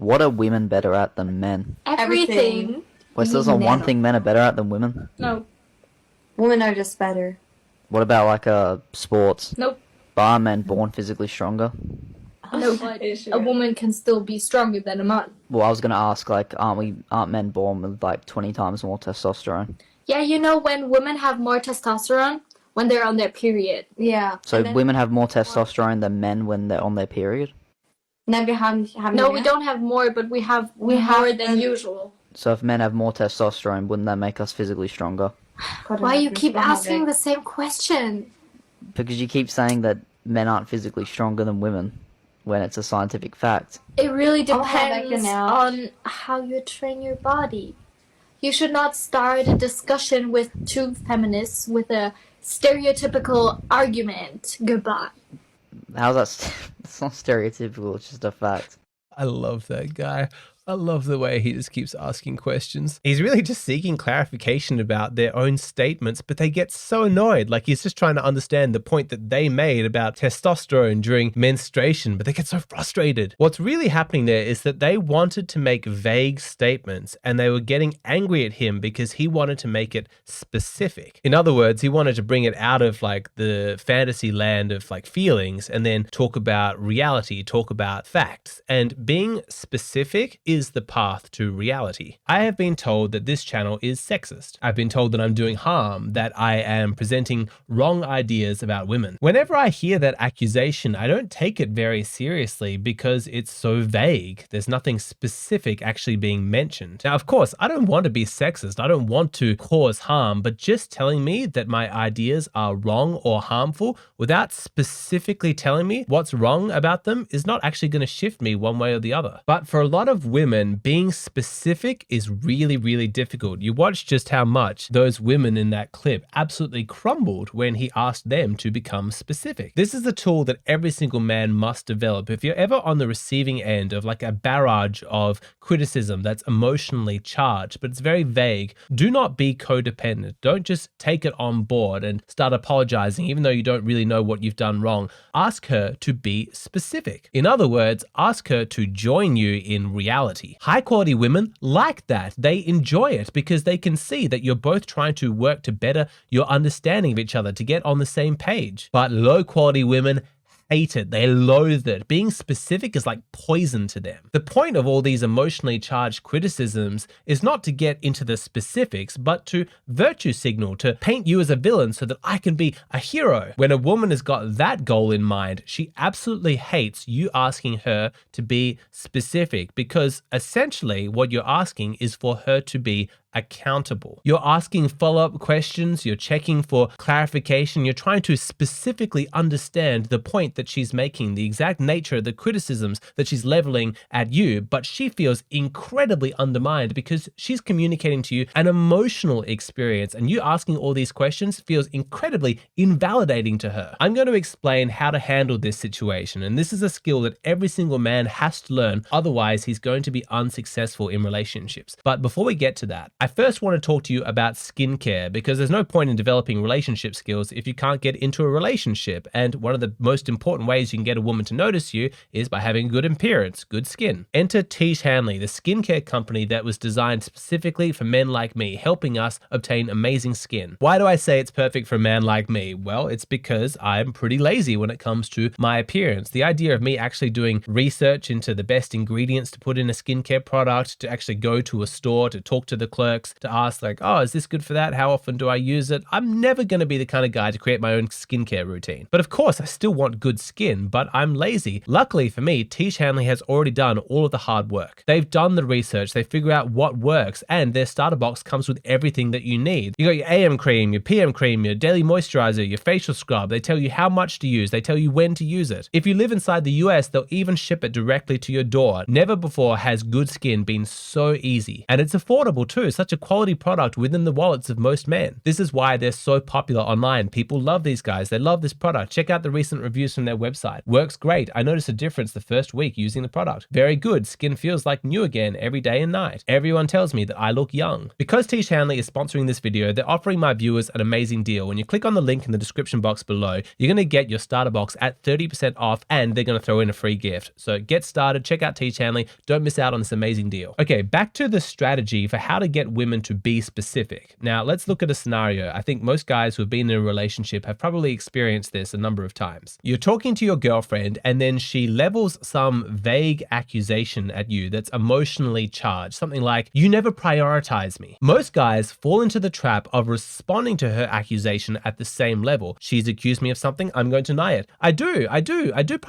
What are women better at than men? Everything. Wait, so there's not one thing men are better at than women? No. Women are just better. What about like sports? Nope. But are men born physically stronger? No, but a woman can still be stronger than a man. Well, I was gonna ask, like, aren't men born with like 20 times more testosterone? Yeah, you know when women have more testosterone? When they're on their period. Yeah. So women have more testosterone than men when they're on their period? No, we don't have more, but we have more than usual. So if men have more testosterone, wouldn't that make us physically stronger? Why you keep asking the same question? Because you keep saying that men aren't physically stronger than women, when it's a scientific fact. It really depends on how you train your body. You should not start a discussion with two feminists with a stereotypical argument. Goodbye. How's that? It's not stereotypical, it's just a fact. I love that guy. I love the way he just keeps asking questions. He's really just seeking clarification about their own statements, but they get so annoyed. Like he's just trying to understand the point that they made about testosterone during menstruation, but they get so frustrated. What's really happening there is that they wanted to make vague statements and they were getting angry at him because he wanted to make it specific. In other words, he wanted to bring it out of like the fantasy land of like feelings and then talk about reality, talk about facts. And being specific is the path to reality. I have been told that this channel is sexist. I've been told that I'm doing harm, that I am presenting wrong ideas about women. Whenever I hear that accusation, I don't take it very seriously because it's so vague. There's nothing specific actually being mentioned. Now, of course, I don't want to be sexist. I don't want to cause harm, but just telling me that my ideas are wrong or harmful without specifically telling me what's wrong about them is not actually going to shift me one way or the other. But for a lot of women, being specific is really, really difficult. You watch just how much those women in that clip absolutely crumbled when he asked them to become specific. This is a tool that every single man must develop. If you're ever on the receiving end of like a barrage of criticism that's emotionally charged, but it's very vague, do not be codependent. Don't just take it on board and start apologizing even though you don't really know what you've done wrong. Ask her to be specific. In other words, ask her to join you in reality. High quality women like that. They enjoy it because they can see that you're both trying to work to better your understanding of each other, to get on the same page. But low quality women hate it. They loathe it. Being specific is like poison to them. The point of all these emotionally charged criticisms is not to get into the specifics, but to virtue signal, to paint you as a villain so that I can be a hero. When a woman has got that goal in mind, she absolutely hates you asking her to be specific because essentially what you're asking is for her to be accountable. You're asking follow-up questions, you're checking for clarification, you're trying to specifically understand the point that she's making, the exact nature of the criticisms that she's leveling at you, but she feels incredibly undermined because she's communicating to you an emotional experience, and you asking all these questions feels incredibly invalidating to her. I'm going to explain how to handle this situation, and this is a skill that every single man has to learn, otherwise he's going to be unsuccessful in relationships. But before we get to that, I first want to talk to you about skincare because there's no point in developing relationship skills if you can't get into a relationship. And one of the most important ways you can get a woman to notice you is by having good appearance, good skin. Enter Tiege Hanley, the skincare company that was designed specifically for men like me, helping us obtain amazing skin. Why do I say it's perfect for a man like me? Well, it's because I'm pretty lazy when it comes to my appearance. The idea of me actually doing research into the best ingredients to put in a skincare product, to actually go to a store, to talk to the clerk, to ask like, oh, is this good for that? How often do I use it? I'm never going to be the kind of guy to create my own skincare routine. But of course, I still want good skin, but I'm lazy. Luckily for me, Tiege Hanley has already done all of the hard work. They've done the research, they figure out what works, and their starter box comes with everything that you need. You got your AM cream, your PM cream, your daily moisturizer, your facial scrub. They tell you how much to use. They tell you when to use it. If you live inside the US, they'll even ship it directly to your door. Never before has good skin been so easy. And it's affordable too. such a quality product within the wallets of most men. This is why they're so popular online. People love these guys. They love this product. Check out the recent reviews from their website. Works great. I noticed a difference the first week using the product. Very good. Skin feels like new again every day and night. Everyone tells me that I look young. Because Tish Hanley is sponsoring this video, they're offering my viewers an amazing deal. When you click on the link in the description box below, you're going to get your starter box at 30% off, and they're going to throw in a free gift. So get started. Check out Tish Hanley. Don't miss out on this amazing deal. Okay, back to the strategy for how to get women to be specific. Now, let's look at a scenario. I think most guys who have been in a relationship have probably experienced this a number of times. You're talking to your girlfriend, and then she levels some vague accusation at you that's emotionally charged. Something like, "You never prioritize me." Most guys fall into the trap of responding to her accusation at the same level. She's accused me of something, I'm going to deny it. I do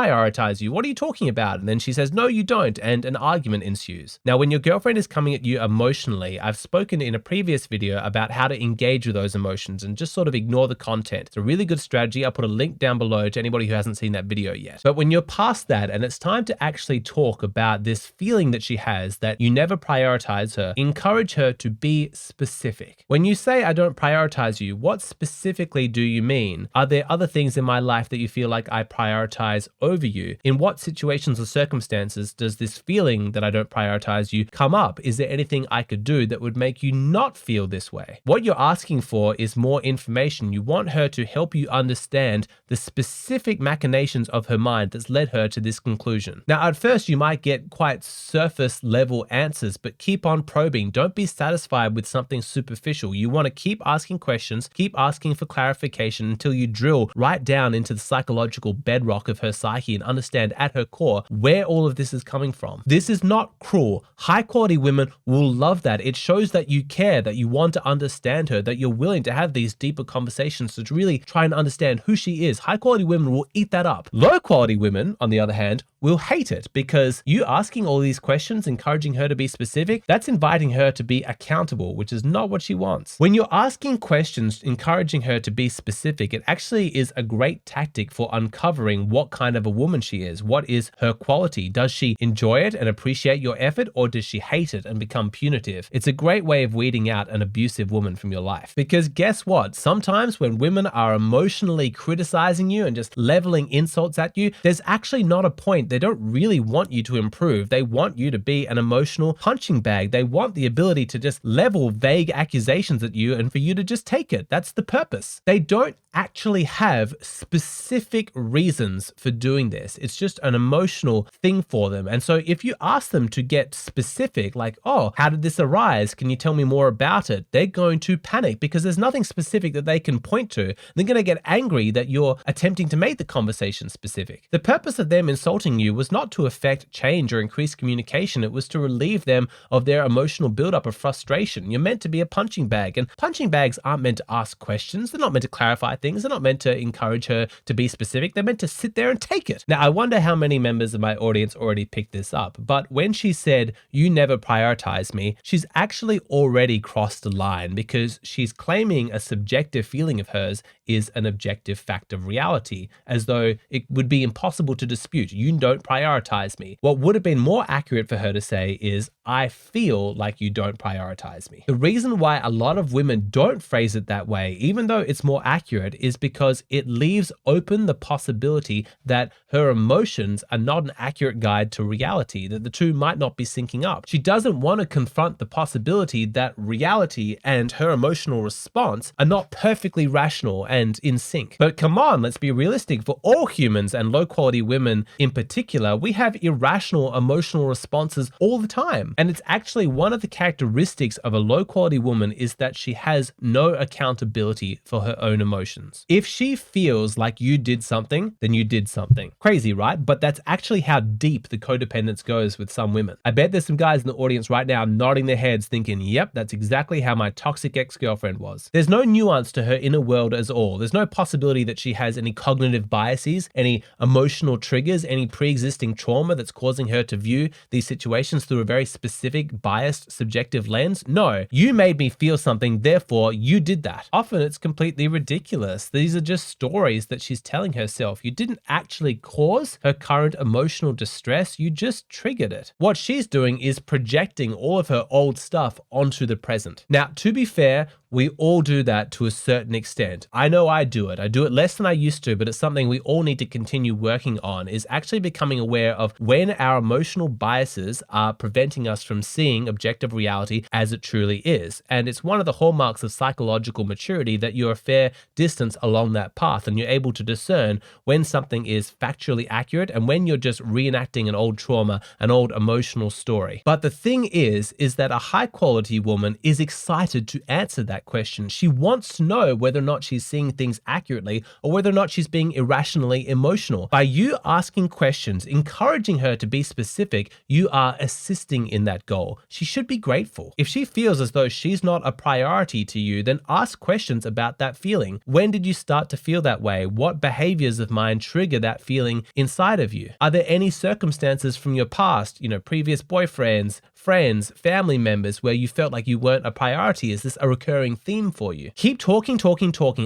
prioritize you. What are you talking about? And then she says, "No, you don't," and an argument ensues. Now, when your girlfriend is coming at you emotionally, I've spoken in a previous video about how to engage with those emotions and just sort of ignore the content. It's a really good strategy. I'll put a link down below to anybody who hasn't seen that video yet. But when you're past that and it's time to actually talk about this feeling that she has that you never prioritize her, encourage her to be specific. When you say, "I don't prioritize you," what specifically do you mean? Are there other things in my life that you feel like I prioritize over you? In what situations or circumstances does this feeling that I don't prioritize you come up? Is there anything I could do that would make you not feel this way? What you're asking for is more information. You want her to help you understand the specific machinations of her mind that's led her to this conclusion. Now, at first, you might get quite surface level answers, but keep on probing. Don't be satisfied with something superficial. You want to keep asking questions, keep asking for clarification until you drill right down into the psychological bedrock of her psyche and understand at her core where all of this is coming from. This is not cruel. High quality women will love that. It shows that you care, that you want to understand her, that you're willing to have these deeper conversations to really try and understand who she is. High quality women will eat that up. Low quality women, on the other hand, will hate it because you asking all these questions, encouraging her to be specific, that's inviting her to be accountable, which is not what she wants. When you're asking questions, encouraging her to be specific, it actually is a great tactic for uncovering what kind of a woman she is. What is her quality? Does she enjoy it and appreciate your effort, or does she hate it and become punitive? It's a great way of weeding out an abusive woman from your life. Because guess what? Sometimes when women are emotionally criticizing you and just leveling insults at you, there's actually not a point. They don't really want you to improve. They want you to be an emotional punching bag. They want the ability to just level vague accusations at you and for you to just take it. That's the purpose. They don't actually have specific reasons for doing this. It's just an emotional thing for them. And so if you ask them to get specific, like, "Oh, how did this arise? Can you tell me more about it?" They're going to panic because there's nothing specific that they can point to. They're going to get angry that you're attempting to make the conversation specific. The purpose of them insulting you was not to affect change or increase communication. It was to relieve them of their emotional buildup of frustration. You're meant to be a punching bag, and punching bags aren't meant to ask questions. They're not meant to clarify things. They're not meant to encourage her to be specific. They're meant to sit there and take it. Now, I wonder how many members of my audience already picked this up, but when she said, "You never prioritize me," she's actually already crossed the line because she's claiming a subjective feeling of hers is an objective fact of reality, as though it would be impossible to dispute. "You don't prioritize me." What would have been more accurate for her to say is, "I feel like you don't prioritize me." The reason why a lot of women don't phrase it that way, even though it's more accurate, is because it leaves open the possibility that her emotions are not an accurate guide to reality, that the two might not be syncing up. She doesn't want to confront the possibility that reality and her emotional response are not perfectly rational and in sync. But come on, let's be realistic. For all humans, and low quality women in particular, we have irrational emotional responses all the time. And it's actually one of the characteristics of a low quality woman is that she has no accountability for her own emotions. If she feels like you did something, then you did something. Crazy, right? But that's actually how deep the codependence goes with some women. I bet there's some guys in the audience right now nodding their heads thinking, "Yep, that's exactly how my toxic ex-girlfriend was." There's no nuance to her inner world at all. There's no possibility that she has any cognitive biases, any emotional triggers, any pre-existing trauma that's causing her to view these situations through a very specific specific, biased, subjective lens. No, you made me feel something, therefore you did that. Often it's completely ridiculous. These are just stories that she's telling herself. You didn't actually cause her current emotional distress, you just triggered it. What she's doing is projecting all of her old stuff onto the present. Now, to be fair, we all do that to a certain extent. I know I do it. I do it less than I used to, but it's something we all need to continue working on, is actually becoming aware of when our emotional biases are preventing us from seeing objective reality as it truly is. And it's one of the hallmarks of psychological maturity that you're a fair distance along that path and you're able to discern when something is factually accurate and when you're just reenacting an old trauma, an old emotional story. But the thing is that a high quality woman is excited to answer that question. She wants to know whether or not she's seeing things accurately or whether or not she's being irrationally emotional. By you asking questions, encouraging her to be specific, you are assisting in that goal. She should be grateful. If she feels as though she's not a priority to you, then ask questions about that feeling. When did you start to feel that way? What behaviors of mine trigger that feeling inside of you? Are there any circumstances from your past, previous boyfriends, friends, family members where you felt like you weren't a priority? Is this a recurring theme for you? Keep talking,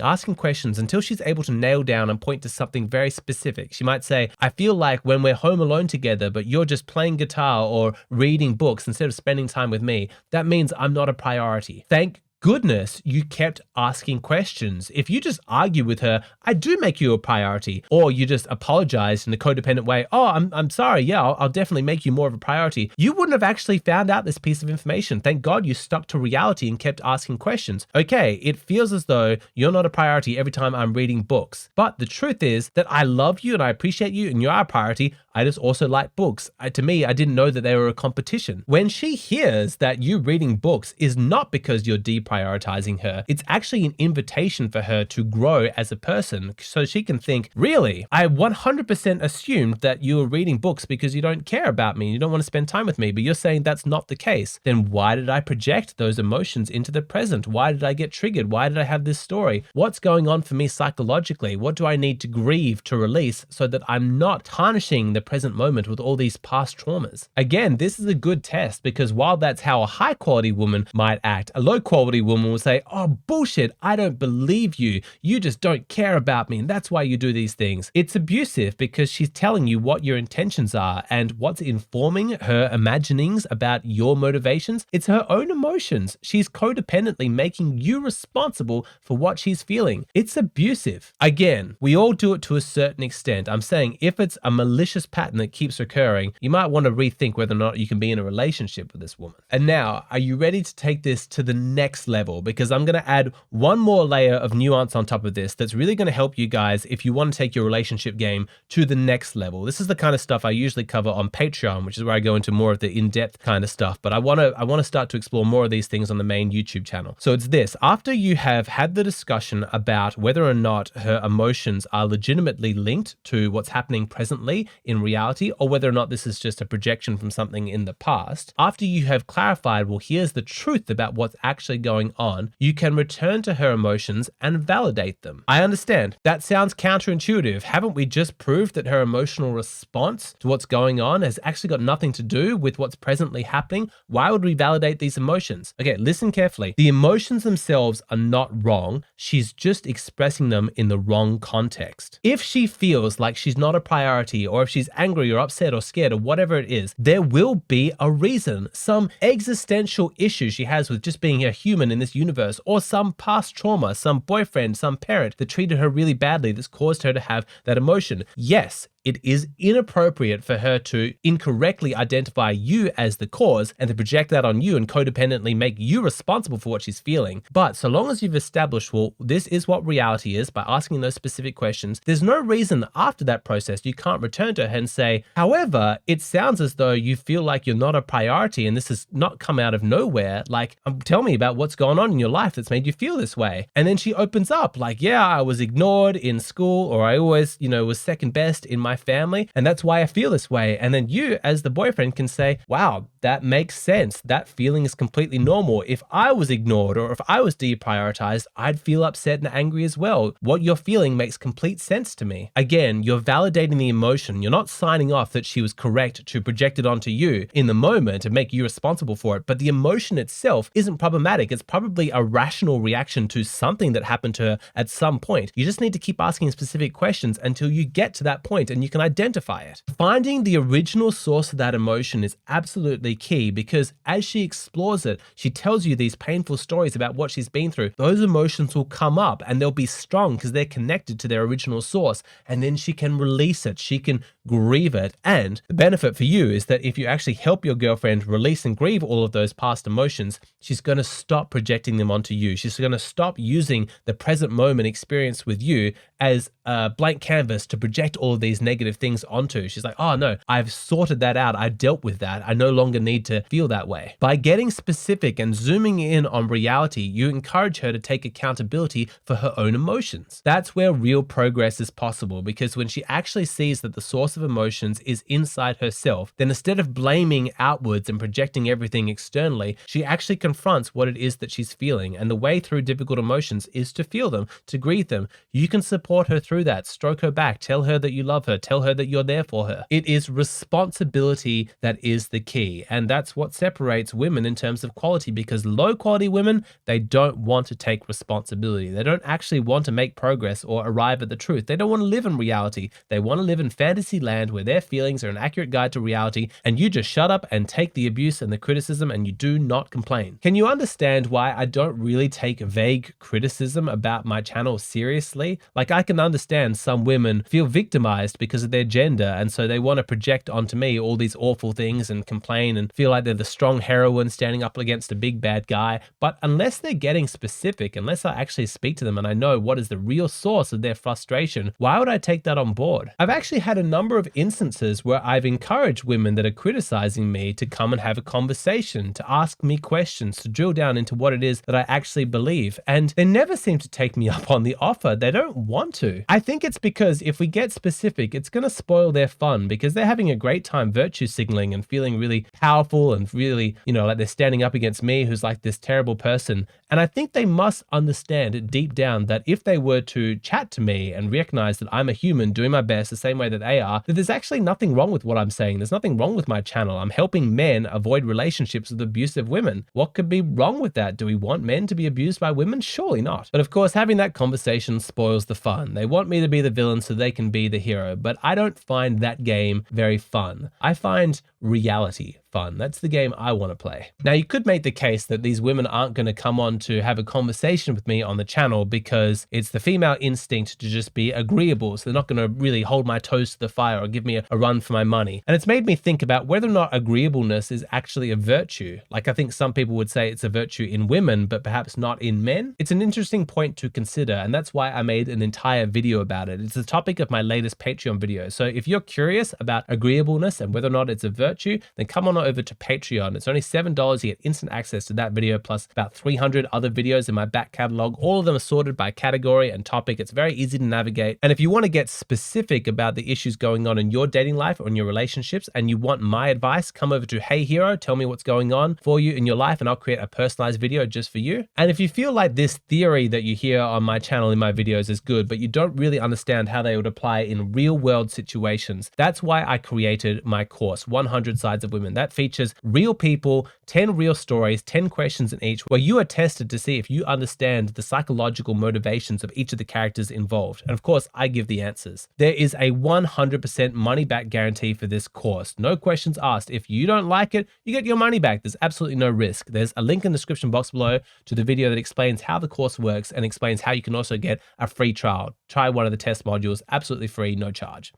asking questions until she's able to nail down and point to something very specific. She might say, I feel like when we're home alone together, but you're just playing guitar or reading books instead of spending time with me, that means I'm not a priority. Thank goodness you kept asking questions. If you just argue with her, I do make you a priority, or you just apologize in a codependent way, oh, I'm sorry, yeah, I'll definitely make you more of a priority, you wouldn't have actually found out this piece of information. Thank God you stuck to reality and kept asking questions. Okay, it feels as though you're not a priority every time I'm reading books, but the truth is that I love you and I appreciate you and you are a priority. I just also like books. To me, I didn't know that they were a competition. When she hears that you reading books is not because you're deprioritizing her, it's actually an invitation for her to grow as a person, so she can think, really, I 100% assumed that you were reading books because you don't care about me, you don't want to spend time with me, but you're saying that's not the case. Then why did I project those emotions into the present? Why did I get triggered? Why did I have this story? What's going on for me psychologically? What do I need to grieve, to release, so that I'm not tarnishing the present moment with all these past traumas? Again, this is a good test, because while that's how a high quality woman might act, a low quality woman will say, oh bullshit, I don't believe you. You just don't care about me and that's why you do these things. It's abusive because she's telling you what your intentions are, and what's informing her imaginings about your motivations, it's her own emotions. She's codependently making you responsible for what she's feeling. It's abusive. Again, we all do it to a certain extent. I'm saying if it's a malicious pattern that keeps recurring, you might want to rethink whether or not you can be in a relationship with this woman. And now, are you ready to take this to the next level? Because I'm going to add one more layer of nuance on top of this that's really going to help you guys if you want to take your relationship game to the next level. This is the kind of stuff I usually cover on Patreon, which is where I go into more of the in-depth kind of stuff, but I want to start to explore more of these things on the main YouTube channel. So it's this: after you have had the discussion about whether or not her emotions are legitimately linked to what's happening presently in reality, or whether or not this is just a projection from something in the past, after you have clarified, well, here's the truth about what's actually going on, you can return to her emotions and validate them. I understand that sounds counterintuitive. Haven't we just proved that her emotional response to what's going on has actually got nothing to do with what's presently happening? Why would we validate these emotions? Okay, listen carefully. The emotions themselves are not wrong. She's just expressing them in the wrong context. If she feels like she's not a priority, or if she's angry or upset or scared or whatever it is, there will be a reason. Some existential issue she has with just being a human in this universe, or some past trauma, some boyfriend, some parent that treated her really badly that's caused her to have that emotion. Yes, it is inappropriate for her to incorrectly identify you as the cause and to project that on you and codependently make you responsible for what she's feeling. But so long as you've established, well, this is what reality is, by asking those specific questions, there's no reason after that process you can't return to her and say, however, it sounds as though you feel like you're not a priority and this has not come out of nowhere. Like, tell me about what's going on in your life that's made you feel this way. And then she opens up like, yeah, I was ignored in school, or I always, was second best in my my family, and that's why I feel this way. And then you, as the boyfriend, can say, wow, that makes sense. That feeling is completely normal. If I was ignored or if I was deprioritized, I'd feel upset and angry as well. What you're feeling makes complete sense to me. Again, you're validating the emotion. You're not signing off that she was correct to project it onto you in the moment and make you responsible for it. But the emotion itself isn't problematic. It's probably a rational reaction to something that happened to her at some point. You just need to keep asking specific questions until you get to that point and you can identify it. Finding the original source of that emotion is absolutely key, because as she explores it, she tells you these painful stories about what she's been through. Those emotions will come up and they'll be strong because they're connected to their original source, and then she can release it. She can grieve it. And the benefit for you is that if you actually help your girlfriend release and grieve all of those past emotions, she's going to stop projecting them onto you. She's going to stop using the present moment experience with you as a blank canvas to project all of these negative things onto. She's like, oh no, I've sorted that out. I dealt with that. I no longer need to feel that way. By getting specific and zooming in on reality, you encourage her to take accountability for her own emotions. That's where real progress is possible, because when she actually sees that the source of emotions is inside herself, then instead of blaming outwards and projecting everything externally, she actually confronts what it is that she's feeling. And the way through difficult emotions is to feel them, to grieve them. You can support her through that, stroke her back, tell her that you love her, tell her that you're there for her. It is responsibility that is the key. And that's what separates women in terms of quality, because low quality women, they don't want to take responsibility. They don't actually want to make progress or arrive at the truth. They don't want to live in reality. They want to live in fantasy land where their feelings are an accurate guide to reality, and you just shut up and take the abuse and the criticism and you do not complain. Can you understand why I don't really take vague criticism about my channel seriously? Like, I can understand some women feel victimized because of their gender, and so they want to project onto me all these awful things and complain and feel like they're the strong heroine standing up against a big bad guy. But unless they're getting specific, unless I actually speak to them and I know what is the real source of their frustration, why would I take that on board? I've actually had a number of instances where I've encouraged women that are criticizing me to come and have a conversation, to ask me questions, to drill down into what it is that I actually believe. And they never seem to take me up on the offer. They don't want to. I think it's because if we get specific, it's going to spoil their fun, because they're having a great time virtue signaling and feeling really powerful and really, like they're standing up against me, who's like this terrible person. And I think they must understand deep down that if they were to chat to me and recognize that I'm a human doing my best the same way that they are, that there's actually nothing wrong with what I'm saying. There's nothing wrong with my channel. I'm helping men avoid relationships with abusive women. What could be wrong with that? Do we want men to be abused by women? Surely not. But of course, having that conversation spoils the fun. They want me to be the villain so they can be the hero, but I don't find that game very fun. I find reality fun. That's the game I want to play. Now, you could make the case that these women aren't going to come on to have a conversation with me on the channel because it's the female instinct to just be agreeable. So they're not going to really hold my toes to the fire or give me a run for my money. And it's made me think about whether or not agreeableness is actually a virtue. Like, I think some people would say it's a virtue in women, but perhaps not in men. It's an interesting point to consider, and that's why I made an entire video about it. It's the topic of my latest Patreon video. So if you're curious about agreeableness and whether or not it's a virtue, then come on over to Patreon. It's only $7. You get instant access to that video, plus about 300 other videos in my back catalog. All of them are sorted by category and topic. It's very easy to navigate. And if you want to get specific about the issues going on in your dating life or in your relationships, and you want my advice, come over to Hey Hero, tell me what's going on for you in your life, and I'll create a personalized video just for you. And if you feel like this theory that you hear on my channel in my videos is good, but you don't really understand how they would apply in real world situations, that's why I created my course, 100 Sides of Women. That features real people, 10 real stories, 10 questions in each, where you are tested to see if you understand the psychological motivations of each of the characters involved. And of course, I give the answers. There is a 100% money back guarantee for this course. No questions asked. If you don't like it, you get your money back. There's absolutely no risk. There's a link in the description box below to the video that explains how the course works and explains how you can also get a free trial. Try one of the test modules, absolutely free, no charge.